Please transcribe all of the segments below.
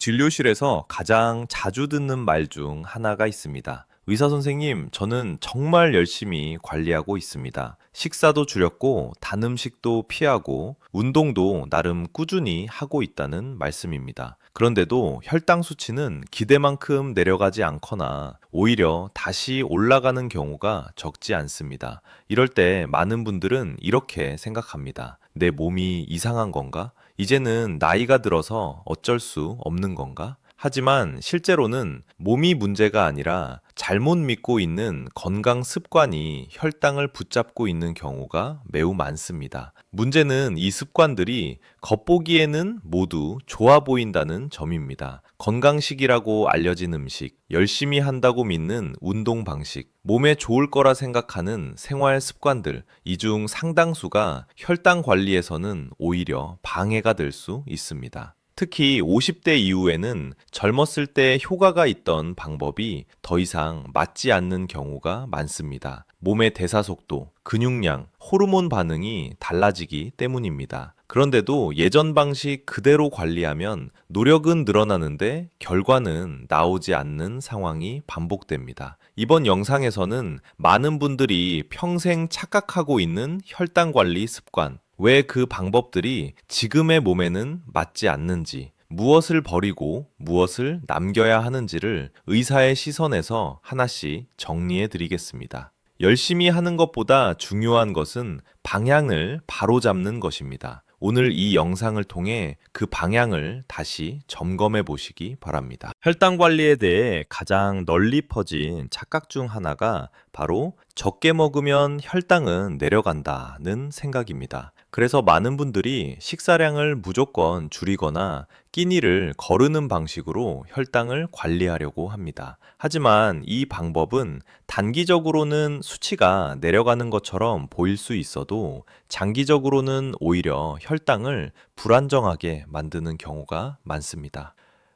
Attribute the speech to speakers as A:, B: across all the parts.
A: 진료실에서 가장 자주 듣는 말 중 하나가 있습니다. 의사 선생님, 저는 정말 열심히 관리하고 있습니다. 식사도 줄였고, 단 음식도 피하고, 운동도 나름 꾸준히 하고 있다는 말씀입니다. 그런데도 혈당 수치는 기대만큼 내려가지 않거나 오히려 다시 올라가는 경우가 적지 않습니다. 이럴 때 많은 분들은 이렇게 생각합니다. 내 몸이 이상한 건가? 이제는 나이가 들어서 어쩔 수 없는 건가? 하지만 실제로는 몸이 문제가 아니라 잘못 믿고 있는 건강 습관이 혈당을 붙잡고 있는 경우가 매우 많습니다. 문제는 이 습관들이 겉보기에는 모두 좋아 보인다는 점입니다. 건강식이라고 알려진 음식, 열심히 한다고 믿는 운동 방식, 몸에 좋을 거라 생각하는 생활 습관들, 이 중 상당수가 혈당 관리에서는 오히려 방해가 될 수 있습니다. 특히 50대 이후에는 젊었을 때 효과가 있던 방법이 더 이상 맞지 않는 경우가 많습니다. 몸의 대사 속도, 근육량, 호르몬 반응이 달라지기 때문입니다. 그런데도 예전 방식 그대로 관리하면 노력은 늘어나는데 결과는 나오지 않는 상황이 반복됩니다. 이번 영상에서는 많은 분들이 평생 착각하고 있는 혈당 관리 습관, 왜 그 방법들이 지금의 몸에는 맞지 않는지, 무엇을 버리고 무엇을 남겨야 하는지를 의사의 시선에서 하나씩 정리해 드리겠습니다. 열심히 하는 것보다 중요한 것은 방향을 바로잡는 것입니다. 오늘 이 영상을 통해 그 방향을 다시 점검해 보시기 바랍니다. 혈당 관리에 대해 가장 널리 퍼진 착각 중 하나가 바로 적게 먹으면 혈당은 내려간다는 생각입니다. 그래서 많은 분들이 식사량을 무조건 줄이거나 끼니를 거르는 방식으로 혈당을 관리하려고 합니다. 하지만 이 방법은 단기적으로는 수치가 내려가는 것처럼 보일 수 있어도 장기적으로는 오히려 혈당을 불안정하게 만드는 경우가 많습니다.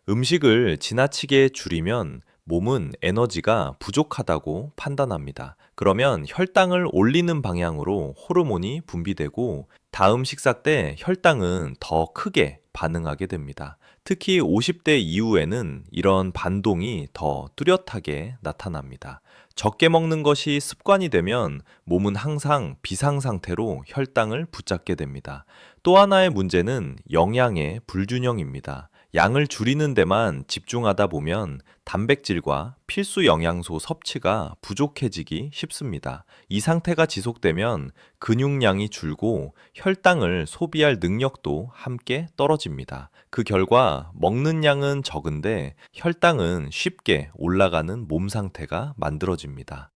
A: 음식을 지나치게 줄이면 몸은 에너지가 부족하다고 판단합니다. 그러면 혈당을 올리는 방향으로 호르몬이 분비되고 다음 식사 때 혈당은 더 크게 반응하게 됩니다. 특히 50대 이후에는 이런 반동이 더 뚜렷하게 나타납니다. 적게 먹는 것이 습관이 되면 몸은 항상 비상 상태로 혈당을 붙잡게 됩니다. 또 하나의 문제는 영양의 불균형입니다. 양을 줄이는 데만 집중하다 보면 단백질과 필수 영양소 섭취가 부족해지기 쉽습니다. 이 상태가 지속되면 근육량이 줄고 혈당을 소비할 능력도 함께 떨어집니다. 그 결과 먹는 양은 적은데 혈당은 쉽게 올라가는 몸 상태가 만들어집니다.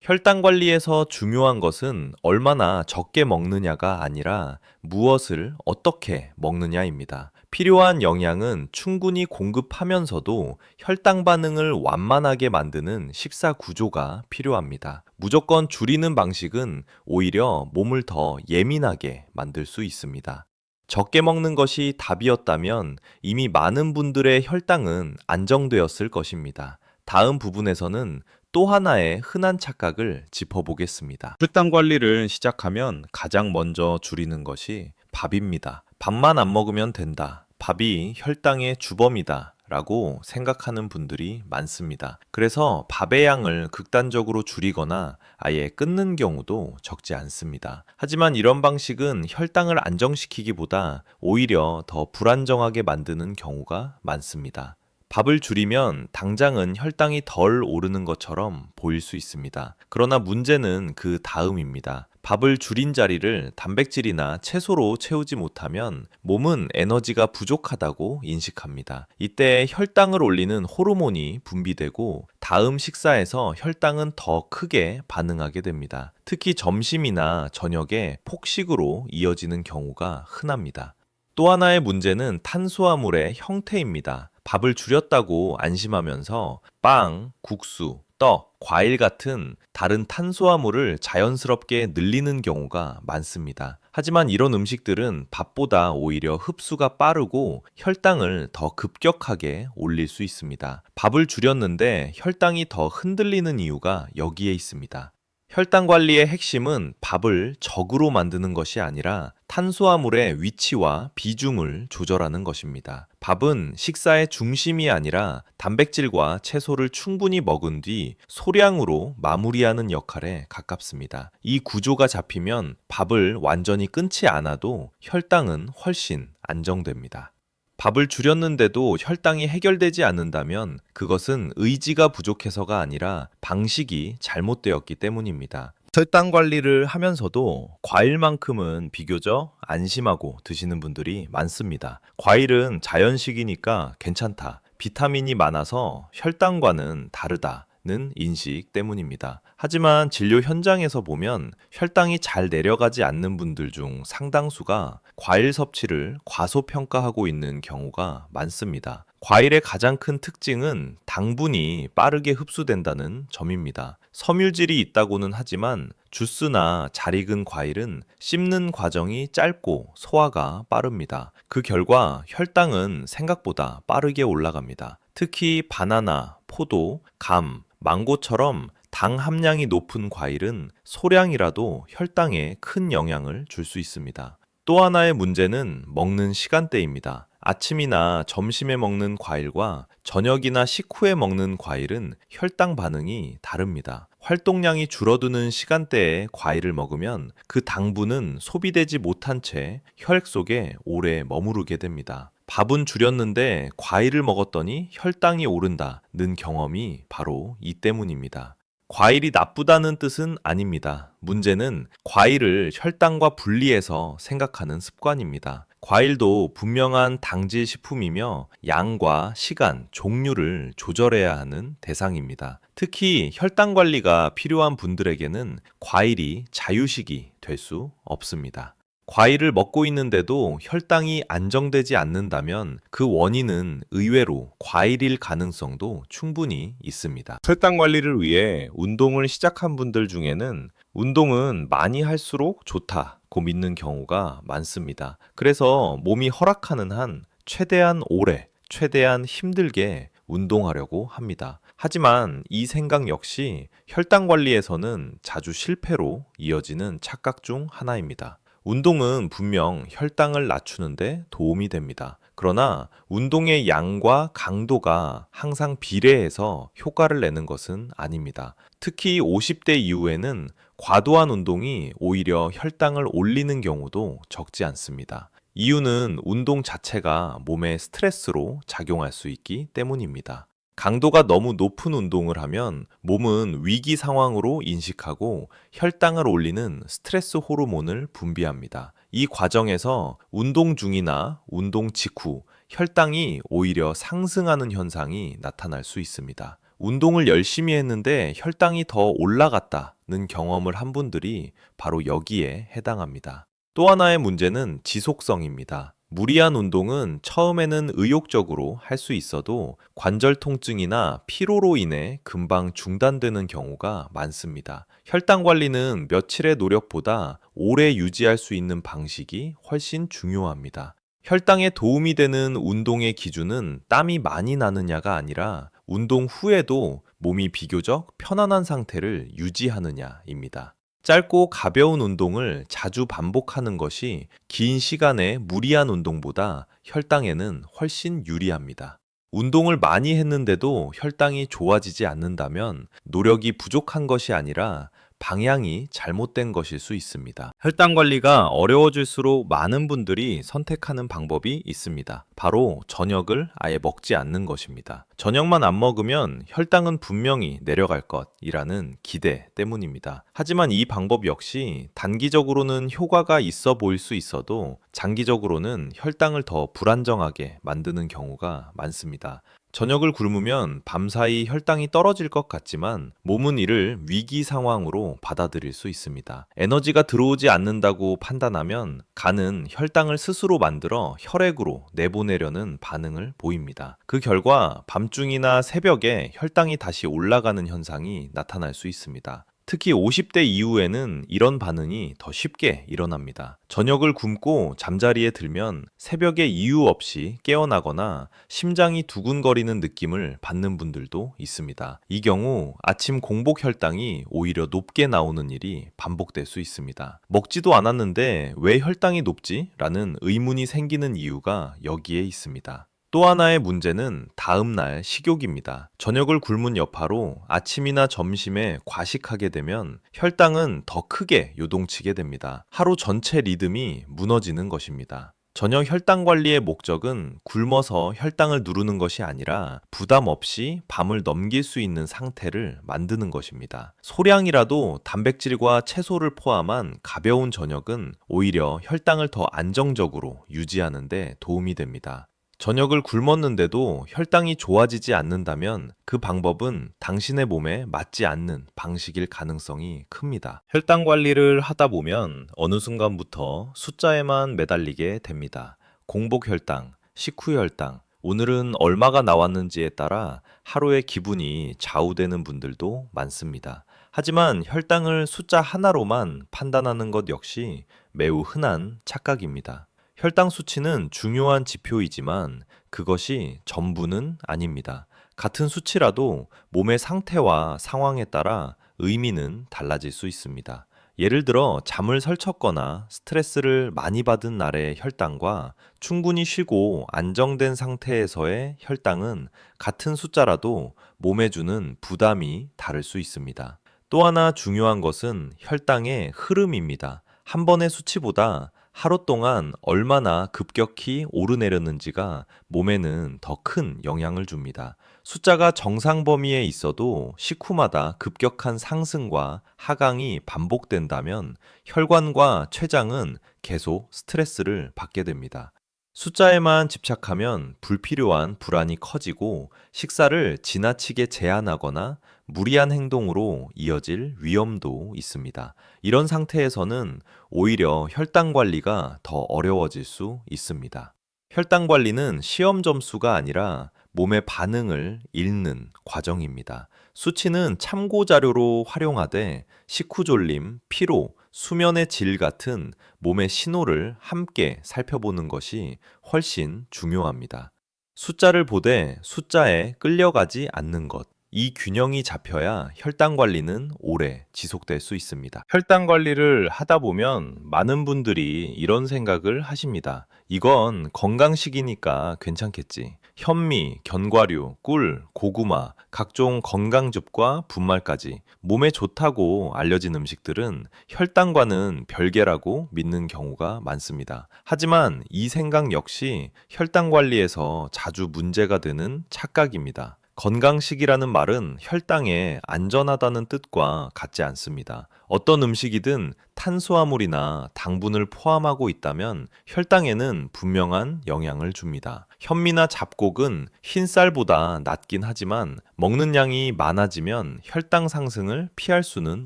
A: 혈당 관리에서 중요한 것은 얼마나 적게 먹느냐가 아니라 무엇을 어떻게 먹느냐입니다. 필요한 영양은 충분히 공급하면서도 혈당 반응을 완만하게 만드는 식사 구조가 필요합니다. 무조건 줄이는 방식은 오히려 몸을 더 예민하게 만들 수 있습니다. 적게 먹는 것이 답이었다면 이미 많은 분들의 혈당은 안정되었을 것입니다. 다음 부분에서는 또 하나의 흔한 착각을 짚어보겠습니다. 혈당 관리를 시작하면 가장 먼저 줄이는 것이 밥입니다. 밥만 안 먹으면 된다. 밥이 혈당의 주범이다. 라고 생각하는 분들이 많습니다. 그래서 밥의 양을 극단적으로 줄이거나 아예 끊는 경우도 적지 않습니다. 하지만 이런 방식은 혈당을 안정시키기보다 오히려 더 불안정하게 만드는 경우가 많습니다. 밥을 줄이면 당장은 혈당이 덜 오르는 것처럼 보일 수 있습니다. 그러나 문제는 그 다음입니다. 밥을 줄인 자리를 단백질이나 채소로 채우지 못하면 몸은 에너지가 부족하다고 인식합니다. 이때 혈당을 올리는 호르몬이 분비되고 다음 식사에서 혈당은 더 크게 반응하게 됩니다. 특히 점심이나 저녁에 폭식으로 이어지는 경우가 흔합니다. 또 하나의 문제는 탄수화물의 형태입니다. 밥을 줄였다고 안심하면서 빵, 국수, 떡, 과일 같은 다른 탄수화물을 자연스럽게 늘리는 경우가 많습니다. 하지만 이런 음식들은 밥보다 오히려 흡수가 빠르고 혈당을 더 급격하게 올릴 수 있습니다. 밥을 줄였는데 혈당이 더 흔들리는 이유가 여기에 있습니다. 혈당 관리의 핵심은 밥을 적으로 만드는 것이 아니라 탄수화물의 위치와 비중을 조절하는 것입니다. 밥은 식사의 중심이 아니라 단백질과 채소를 충분히 먹은 뒤 소량으로 마무리하는 역할에 가깝습니다. 이 구조가 잡히면 밥을 완전히 끊지 않아도 혈당은 훨씬 안정됩니다. 밥을 줄였는데도 혈당이 해결되지 않는다면 그것은 의지가 부족해서가 아니라 방식이 잘못되었기 때문입니다. 혈당 관리를 하면서도 과일만큼은 비교적 안심하고 드시는 분들이 많습니다. 과일은 자연식이니까 괜찮다. 비타민이 많아서 혈당과는 다르다는 인식 때문입니다. 하지만 진료 현장에서 보면 혈당이 잘 내려가지 않는 분들 중 상당수가 과일 섭취를 과소평가하고 있는 경우가 많습니다. 과일의 가장 큰 특징은 당분이 빠르게 흡수된다는 점입니다. 섬유질이 있다고는 하지만 주스나 잘 익은 과일은 씹는 과정이 짧고 소화가 빠릅니다. 그 결과 혈당은 생각보다 빠르게 올라갑니다. 특히 바나나, 포도, 감, 망고처럼 당 함량이 높은 과일은 소량이라도 혈당에 큰 영향을 줄 수 있습니다. 또 하나의 문제는 먹는 시간대입니다. 아침이나 점심에 먹는 과일과 저녁이나 식후에 먹는 과일은 혈당 반응이 다릅니다. 활동량이 줄어드는 시간대에 과일을 먹으면 그 당분은 소비되지 못한 채 혈액 속에 오래 머무르게 됩니다. 밥은 줄였는데 과일을 먹었더니 혈당이 오른다는 경험이 바로 이 때문입니다. 과일이 나쁘다는 뜻은 아닙니다. 문제는 과일을 혈당과 분리해서 생각하는 습관입니다. 과일도 분명한 당질 식품이며 양과 시간, 종류를 조절해야 하는 대상입니다. 특히 혈당 관리가 필요한 분들에게는 과일이 자유식이 될 수 없습니다. 과일을 먹고 있는데도 혈당이 안정되지 않는다면 그 원인은 의외로 과일일 가능성도 충분히 있습니다. 혈당 관리를 위해 운동을 시작한 분들 중에는 운동은 많이 할수록 좋다고 믿는 경우가 많습니다. 그래서 몸이 허락하는 한 최대한 오래, 최대한 힘들게 운동하려고 합니다. 하지만 이 생각 역시 혈당 관리에서는 자주 실패로 이어지는 착각 중 하나입니다. 운동은 분명 혈당을 낮추는데 도움이 됩니다. 그러나 운동의 양과 강도가 항상 비례해서 효과를 내는 것은 아닙니다. 특히 50대 이후에는 과도한 운동이 오히려 혈당을 올리는 경우도 적지 않습니다. 이유는 운동 자체가 몸에 스트레스로 작용할 수 있기 때문입니다. 강도가 너무 높은 운동을 하면 몸은 위기 상황으로 인식하고 혈당을 올리는 스트레스 호르몬을 분비합니다. 이 과정에서 운동 중이나 운동 직후 혈당이 오히려 상승하는 현상이 나타날 수 있습니다. 운동을 열심히 했는데 혈당이 더 올라갔다는 경험을 한 분들이 바로 여기에 해당합니다. 또 하나의 문제는 지속성입니다. 무리한 운동은 처음에는 의욕적으로 할 수 있어도 관절 통증이나 피로로 인해 금방 중단되는 경우가 많습니다. 혈당 관리는 며칠의 노력보다 오래 유지할 수 있는 방식이 훨씬 중요합니다. 혈당에 도움이 되는 운동의 기준은 땀이 많이 나느냐가 아니라 운동 후에도 몸이 비교적 편안한 상태를 유지하느냐입니다. 짧고 가벼운 운동을 자주 반복하는 것이 긴 시간의 무리한 운동보다 혈당에는 훨씬 유리합니다. 운동을 많이 했는데도 혈당이 좋아지지 않는다면 노력이 부족한 것이 아니라 방향이 잘못된 것일 수 있습니다. 혈당 관리가 어려워질수록 많은 분들이 선택하는 방법이 있습니다. 바로 저녁을 아예 먹지 않는 것입니다. 저녁만 안 먹으면 혈당은 분명히 내려갈 것이라는 기대 때문입니다. 하지만 이 방법 역시 단기적으로는 효과가 있어 보일 수 있어도 장기적으로는 혈당을 더 불안정하게 만드는 경우가 많습니다. 저녁을 굶으면 밤사이 혈당이 떨어질 것 같지만 몸은 이를 위기 상황으로 받아들일 수 있습니다. 에너지가 들어오지 않는다고 판단하면 간은 혈당을 스스로 만들어 혈액으로 내보내려는 반응을 보입니다. 그 결과 밤중이나 새벽에 혈당이 다시 올라가는 현상이 나타날 수 있습니다. 특히 50대 이후에는 이런 반응이 더 쉽게 일어납니다. 저녁을 굶고 잠자리에 들면 새벽에 이유 없이 깨어나거나 심장이 두근거리는 느낌을 받는 분들도 있습니다. 이 경우 아침 공복 혈당이 오히려 높게 나오는 일이 반복될 수 있습니다. 먹지도 않았는데 왜 혈당이 높지? 라는 의문이 생기는 이유가 여기에 있습니다. 또 하나의 문제는 다음날 식욕입니다. 저녁을 굶은 여파로 아침이나 점심에 과식하게 되면 혈당은 더 크게 요동치게 됩니다. 하루 전체 리듬이 무너지는 것입니다. 저녁 혈당 관리의 목적은 굶어서 혈당을 누르는 것이 아니라 부담 없이 밤을 넘길 수 있는 상태를 만드는 것입니다. 소량이라도 단백질과 채소를 포함한 가벼운 저녁은 오히려 혈당을 더 안정적으로 유지하는 데 도움이 됩니다. 저녁을 굶었는데도 혈당이 좋아지지 않는다면 그 방법은 당신의 몸에 맞지 않는 방식일 가능성이 큽니다. 혈당 관리를 하다 보면 어느 순간부터 숫자에만 매달리게 됩니다. 공복 혈당, 식후 혈당, 오늘은 얼마가 나왔는지에 따라 하루의 기분이 좌우되는 분들도 많습니다. 하지만 혈당을 숫자 하나로만 판단하는 것 역시 매우 흔한 착각입니다. 혈당 수치는 중요한 지표이지만 그것이 전부는 아닙니다. 같은 수치라도 몸의 상태와 상황에 따라 의미는 달라질 수 있습니다. 예를 들어 잠을 설쳤거나 스트레스를 많이 받은 날의 혈당과 충분히 쉬고 안정된 상태에서의 혈당은 같은 숫자라도 몸에 주는 부담이 다를 수 있습니다. 또 하나 중요한 것은 혈당의 흐름입니다. 한 번의 수치보다 하루 동안 얼마나 급격히 오르내렸는지가 몸에는 더 큰 영향을 줍니다. 숫자가 정상 범위에 있어도 식후마다 급격한 상승과 하강이 반복된다면 혈관과 췌장은 계속 스트레스를 받게 됩니다. 숫자에만 집착하면 불필요한 불안이 커지고 식사를 지나치게 제한하거나 무리한 행동으로 이어질 위험도 있습니다. 이런 상태에서는 오히려 혈당 관리가 더 어려워질 수 있습니다. 혈당 관리는 시험 점수가 아니라 몸의 반응을 읽는 과정입니다. 수치는 참고 자료로 활용하되 식후 졸림, 피로, 수면의 질 같은 몸의 신호를 함께 살펴보는 것이 훨씬 중요합니다. 숫자를 보되 숫자에 끌려가지 않는 것. 이 균형이 잡혀야 혈당 관리는 오래 지속될 수 있습니다. 혈당 관리를 하다 보면 많은 분들이 이런 생각을 하십니다. 이건 건강식이니까 괜찮겠지. 현미, 견과류, 꿀, 고구마, 각종 건강즙과 분말까지 몸에 좋다고 알려진 음식들은 혈당과는 별개라고 믿는 경우가 많습니다. 하지만 이 생각 역시 혈당 관리에서 자주 문제가 되는 착각입니다. 건강식이라는 말은 혈당에 안전하다는 뜻과 같지 않습니다. 어떤 음식이든 탄수화물이나 당분을 포함하고 있다면 혈당에는 분명한 영향을 줍니다. 현미나 잡곡은 흰쌀보다 낮긴 하지만 먹는 양이 많아지면 혈당 상승을 피할 수는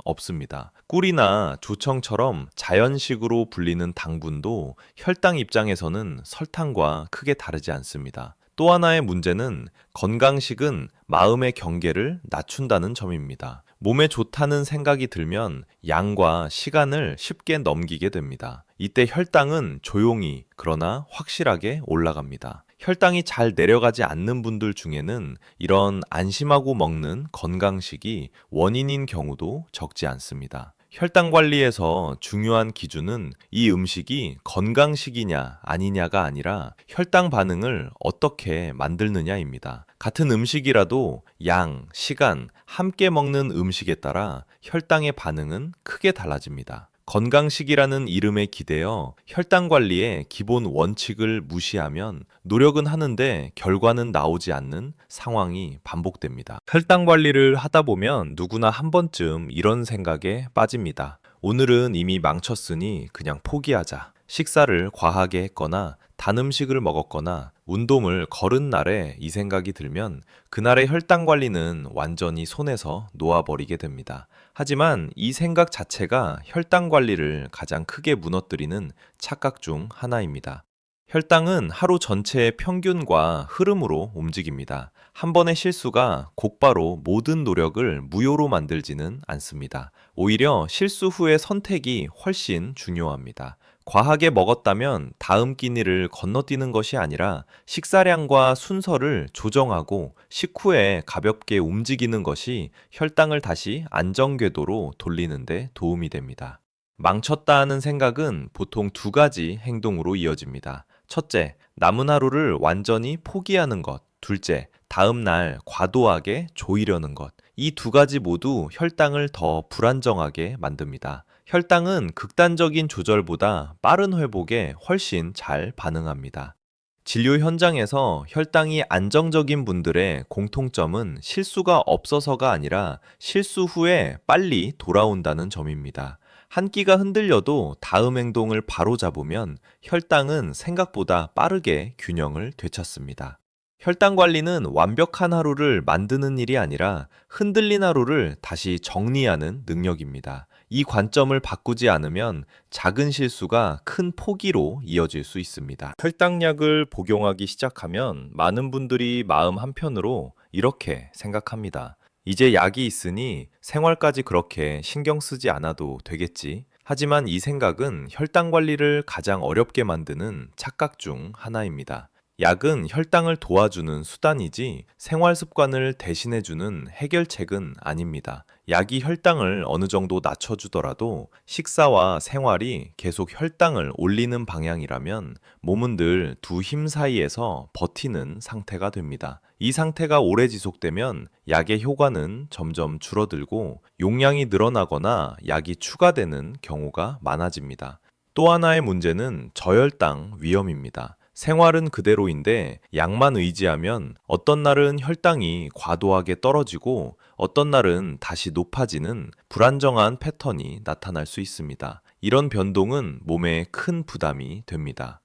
A: 없습니다. 꿀이나 조청처럼 자연식으로 불리는 당분도 혈당 입장에서는 설탕과 크게 다르지 않습니다. 또 하나의 문제는 건강식은 마음의 경계를 낮춘다는 점입니다. 몸에 좋다는 생각이 들면 양과 시간을 쉽게 넘기게 됩니다. 이때 혈당은 조용히 그러나 확실하게 올라갑니다. 혈당이 잘 내려가지 않는 분들 중에는 이런 안심하고 먹는 건강식이 원인인 경우도 적지 않습니다. 혈당 관리에서 중요한 기준은 이 음식이 건강식이냐 아니냐가 아니라 혈당 반응을 어떻게 만들느냐입니다. 같은 음식이라도 양, 시간, 함께 먹는 음식에 따라 혈당의 반응은 크게 달라집니다. 건강식이라는 이름에 기대어 혈당 관리의 기본 원칙을 무시하면 노력은 하는데 결과는 나오지 않는 상황이 반복됩니다. 혈당 관리를 하다 보면 누구나 한 번쯤 이런 생각에 빠집니다. 오늘은 이미 망쳤으니 그냥 포기하자. 식사를 과하게 했거나 단 음식을 먹었거나 운동을 거른 날에 이 생각이 들면 그날의 혈당 관리는 완전히 손에서 놓아버리게 됩니다. 하지만 이 생각 자체가 혈당 관리를 가장 크게 무너뜨리는 착각 중 하나입니다. 혈당은 하루 전체의 평균과 흐름으로 움직입니다. 한 번의 실수가 곧바로 모든 노력을 무효로 만들지는 않습니다. 오히려 실수 후의 선택이 훨씬 중요합니다. 과하게 먹었다면 다음 끼니를 건너뛰는 것이 아니라 식사량과 순서를 조정하고 식후에 가볍게 움직이는 것이 혈당을 다시 안정궤도로 돌리는 데 도움이 됩니다. 망쳤다 하는 생각은 보통 두 가지 행동으로 이어집니다. 첫째, 남은 하루를 완전히 포기하는 것. 둘째, 다음 날 과도하게 조이려는 것. 이 두 가지 모두 혈당을 더 불안정하게 만듭니다. 혈당은 극단적인 조절보다 빠른 회복에 훨씬 잘 반응합니다. 진료 현장에서 혈당이 안정적인 분들의 공통점은 실수가 없어서가 아니라 실수 후에 빨리 돌아온다는 점입니다. 한 끼가 흔들려도 다음 행동을 바로 잡으면 혈당은 생각보다 빠르게 균형을 되찾습니다. 혈당 관리는 완벽한 하루를 만드는 일이 아니라 흔들린 하루를 다시 정리하는 능력입니다. 이 관점을 바꾸지 않으면 작은 실수가 큰 포기로 이어질 수 있습니다. 혈당약을 복용하기 시작하면 많은 분들이 마음 한편으로 이렇게 생각합니다. 이제 약이 있으니 생활까지 그렇게 신경 쓰지 않아도 되겠지. 하지만 이 생각은 혈당 관리를 가장 어렵게 만드는 착각 중 하나입니다. 약은 혈당을 도와주는 수단이지 생활 습관을 대신해주는 해결책은 아닙니다. 약이 혈당을 어느 정도 낮춰주더라도 식사와 생활이 계속 혈당을 올리는 방향이라면 몸은 늘 두 힘 사이에서 버티는 상태가 됩니다. 이 상태가 오래 지속되면 약의 효과는 점점 줄어들고 용량이 늘어나거나 약이 추가되는 경우가 많아집니다. 또 하나의 문제는 저혈당 위험입니다. 생활은 그대로인데 약만 의지하면 어떤 날은 혈당이 과도하게 떨어지고 어떤 날은 다시 높아지는 불안정한 패턴이 나타날 수 있습니다. 이런 변동은 몸에 큰 부담이 됩니다.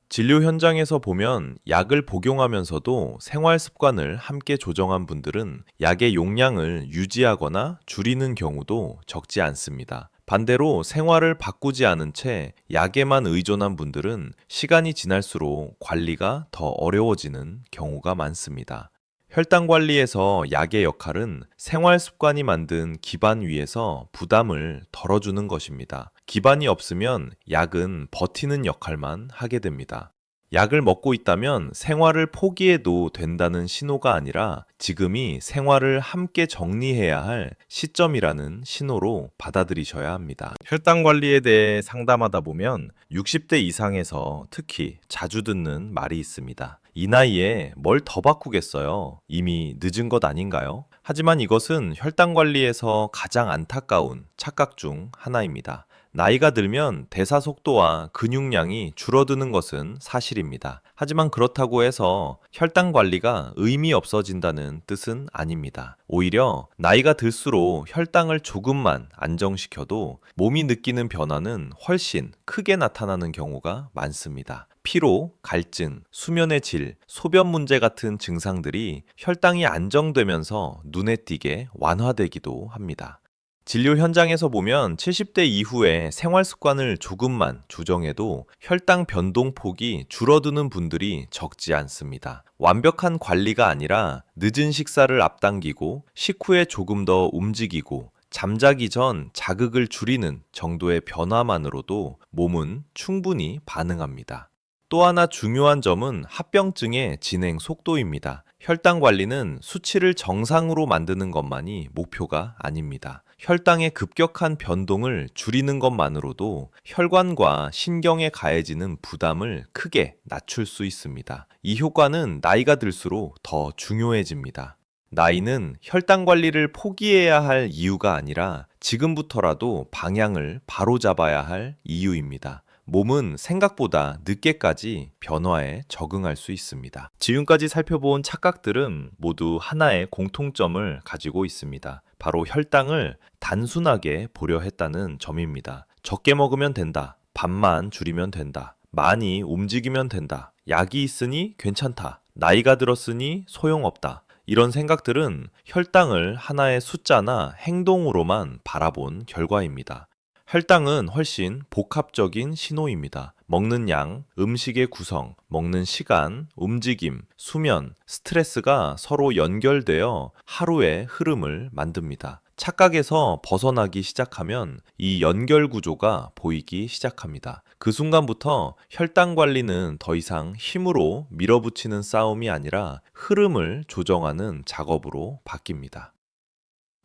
A: 진료 현장에서 보면 약을 복용하면서도 생활 습관을 함께 조정한 분들은 약의 용량을 유지하거나 줄이는 경우도 적지 않습니다. 반대로 생활을 바꾸지 않은 채 약에만 의존한 분들은 시간이 지날수록 관리가 더 어려워지는 경우가 많습니다. 혈당 관리에서 약의 역할은 생활 습관이 만든 기반 위에서 부담을 덜어주는 것입니다. 기반이 없으면 약은 버티는 역할만 하게 됩니다. 약을 먹고 있다면 생활을 포기해도 된다는 신호가 아니라 지금이 생활을 함께 정리해야 할 시점이라는 신호로 받아들이셔야 합니다. 혈당 관리에 대해 상담하다 보면 60대 이상에서 특히 자주 듣는 말이 있습니다. 이 나이에 뭘 더 바꾸겠어요? 이미 늦은 것 아닌가요? 하지만 이것은 혈당 관리에서 가장 안타까운 착각 중 하나입니다. 나이가 들면 대사 속도와 근육량이 줄어드는 것은 사실입니다. 하지만 그렇다고 해서 혈당 관리가 의미 없어진다는 뜻은 아닙니다. 오히려 나이가 들수록 혈당을 조금만 안정시켜도 몸이 느끼는 변화는 훨씬 크게 나타나는 경우가 많습니다. 피로, 갈증, 수면의 질, 소변 문제 같은 증상들이 혈당이 안정되면서 눈에 띄게 완화되기도 합니다. 진료 현장에서 보면 70대 이후에 생활 습관을 조금만 조정해도 혈당 변동폭이 줄어드는 분들이 적지 않습니다. 완벽한 관리가 아니라 늦은 식사를 앞당기고 식후에 조금 더 움직이고 잠자기 전 자극을 줄이는 정도의 변화만으로도 몸은 충분히 반응합니다. 또 하나 중요한 점은 합병증의 진행 속도입니다. 혈당 관리는 수치를 정상으로 만드는 것만이 목표가 아닙니다. 혈당의 급격한 변동을 줄이는 것만으로도 혈관과 신경에 가해지는 부담을 크게 낮출 수 있습니다. 이 효과는 나이가 들수록 더 중요해집니다. 나이는 혈당 관리를 포기해야 할 이유가 아니라 지금부터라도 방향을 바로잡아야 할 이유입니다. 몸은 생각보다 늦게까지 변화에 적응할 수 있습니다. 지금까지 살펴본 착각들은 모두 하나의 공통점을 가지고 있습니다. 바로 혈당을 단순하게 보려 했다는 점입니다. 적게 먹으면 된다. 밥만 줄이면 된다. 많이 움직이면 된다. 약이 있으니 괜찮다. 나이가 들었으니 소용없다. 이런 생각들은 혈당을 하나의 숫자나 행동으로만 바라본 결과입니다. 혈당은 훨씬 복합적인 신호입니다. 먹는 양, 음식의 구성, 먹는 시간, 움직임, 수면, 스트레스가 서로 연결되어 하루의 흐름을 만듭니다. 착각에서 벗어나기 시작하면 이 연결 구조가 보이기 시작합니다. 그 순간부터 혈당 관리는 더 이상 힘으로 밀어붙이는 싸움이 아니라 흐름을 조정하는 작업으로 바뀝니다.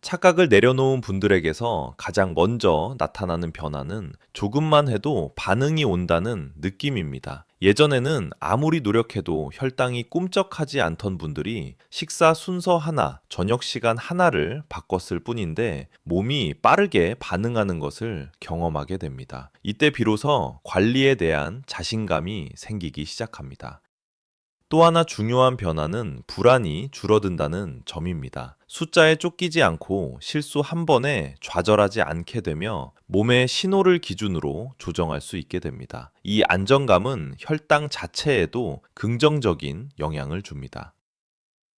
A: 착각을 내려놓은 분들에게서 가장 먼저 나타나는 변화는 조금만 해도 반응이 온다는 느낌입니다. 예전에는 아무리 노력해도 혈당이 꿈쩍하지 않던 분들이 식사 순서 하나, 저녁 시간 하나를 바꿨을 뿐인데 몸이 빠르게 반응하는 것을 경험하게 됩니다. 이때 비로소 관리에 대한 자신감이 생기기 시작합니다. 또 하나 중요한 변화는 불안이 줄어든다는 점입니다. 숫자에 쫓기지 않고 실수 한 번에 좌절하지 않게 되며 몸의 신호를 기준으로 조정할 수 있게 됩니다. 이 안정감은 혈당 자체에도 긍정적인 영향을 줍니다.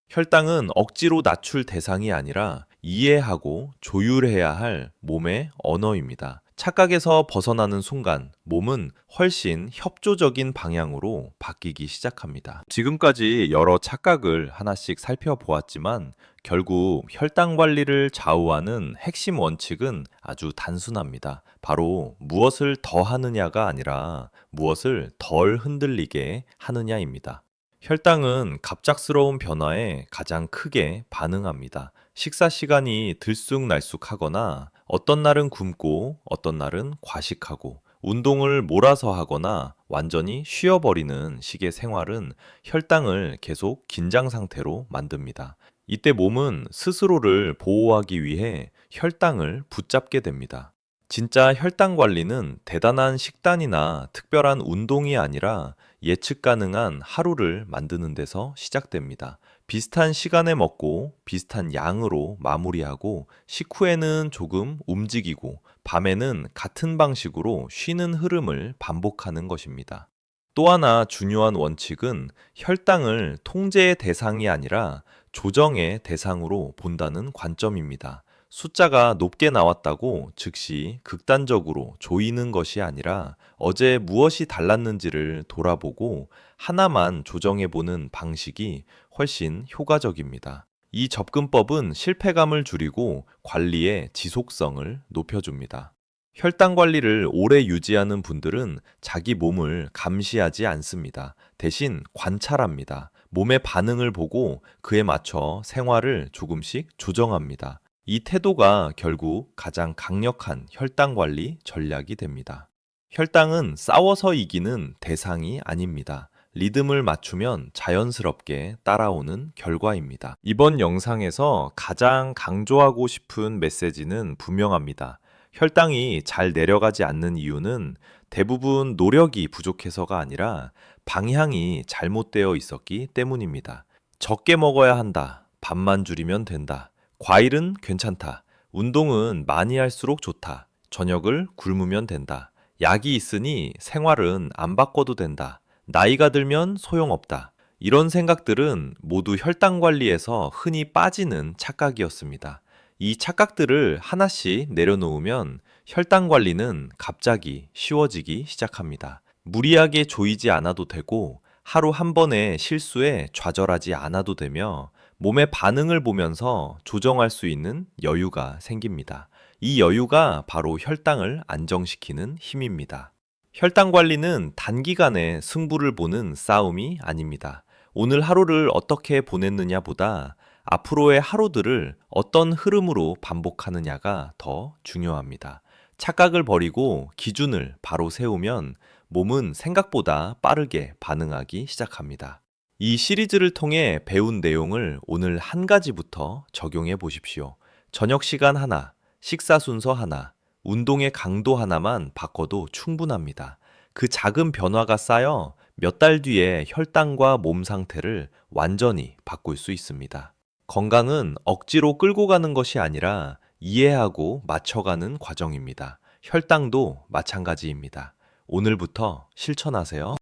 A: 혈당은 억지로 낮출 대상이 아니라 이해하고 조율해야 할 몸의 언어입니다. 착각에서 벗어나는 순간 몸은 훨씬 협조적인 방향으로 바뀌기 시작합니다. 지금까지 여러 착각을 하나씩 살펴보았지만 결국 혈당 관리를 좌우하는 핵심 원칙은 아주 단순합니다. 바로 무엇을 더 하느냐가 아니라 무엇을 덜 흔들리게 하느냐입니다. 혈당은 갑작스러운 변화에 가장 크게 반응합니다. 식사 시간이 들쑥날쑥하거나 어떤 날은 굶고 어떤 날은 과식하고 운동을 몰아서 하거나 완전히 쉬어버리는 식의 생활은 혈당을 계속 긴장 상태로 만듭니다. 이때 몸은 스스로를 보호하기 위해 혈당을 붙잡게 됩니다. 진짜 혈당 관리는 대단한 식단이나 특별한 운동이 아니라 예측 가능한 하루를 만드는 데서 시작됩니다. 비슷한 시간에 먹고 비슷한 양으로 마무리하고 식후에는 조금 움직이고 밤에는 같은 방식으로 쉬는 흐름을 반복하는 것입니다. 또 하나 중요한 원칙은 혈당을 통제의 대상이 아니라 조정의 대상으로 본다는 관점입니다. 숫자가 높게 나왔다고 즉시 극단적으로 조이는 것이 아니라 어제 무엇이 달랐는지를 돌아보고 하나만 조정해보는 방식이 훨씬 효과적입니다. 이 접근법은 실패감을 줄이고 관리의 지속성을 높여줍니다. 혈당 관리를 오래 유지하는 분들은 자기 몸을 감시하지 않습니다. 대신 관찰합니다. 몸의 반응을 보고 그에 맞춰 생활을 조금씩 조정합니다. 이 태도가 결국 가장 강력한 혈당 관리 전략이 됩니다. 혈당은 싸워서 이기는 대상이 아닙니다. 리듬을 맞추면 자연스럽게 따라오는 결과입니다. 이번 영상에서 가장 강조하고 싶은 메시지는 분명합니다. 혈당이 잘 내려가지 않는 이유는 대부분 노력이 부족해서가 아니라 방향이 잘못되어 있었기 때문입니다. 적게 먹어야 한다. 밥만 줄이면 된다. 과일은 괜찮다. 운동은 많이 할수록 좋다. 저녁을 굶으면 된다. 약이 있으니 생활은 안 바꿔도 된다. 나이가 들면 소용없다. 이런 생각들은 모두 혈당 관리에서 흔히 빠지는 착각이었습니다. 이 착각들을 하나씩 내려놓으면 혈당 관리는 갑자기 쉬워지기 시작합니다. 무리하게 조이지 않아도 되고 하루 한 번의 실수에 좌절하지 않아도 되며 몸의 반응을 보면서 조정할 수 있는 여유가 생깁니다. 이 여유가 바로 혈당을 안정시키는 힘입니다. 혈당 관리는 단기간에 승부를 보는 싸움이 아닙니다. 오늘 하루를 어떻게 보냈느냐 보다 앞으로의 하루들을 어떤 흐름으로 반복하느냐가 더 중요합니다. 착각을 버리고 기준을 바로 세우면 몸은 생각보다 빠르게 반응하기 시작합니다. 이 시리즈를 통해 배운 내용을 오늘 한 가지부터 적용해 보십시오. 저녁 시간 하나, 식사 순서 하나, 운동의 강도 하나만 바꿔도 충분합니다. 그 작은 변화가 쌓여 몇 달 뒤에 혈당과 몸 상태를 완전히 바꿀 수 있습니다. 건강은 억지로 끌고 가는 것이 아니라 이해하고 맞춰가는 과정입니다. 혈당도 마찬가지입니다. 오늘부터 실천하세요.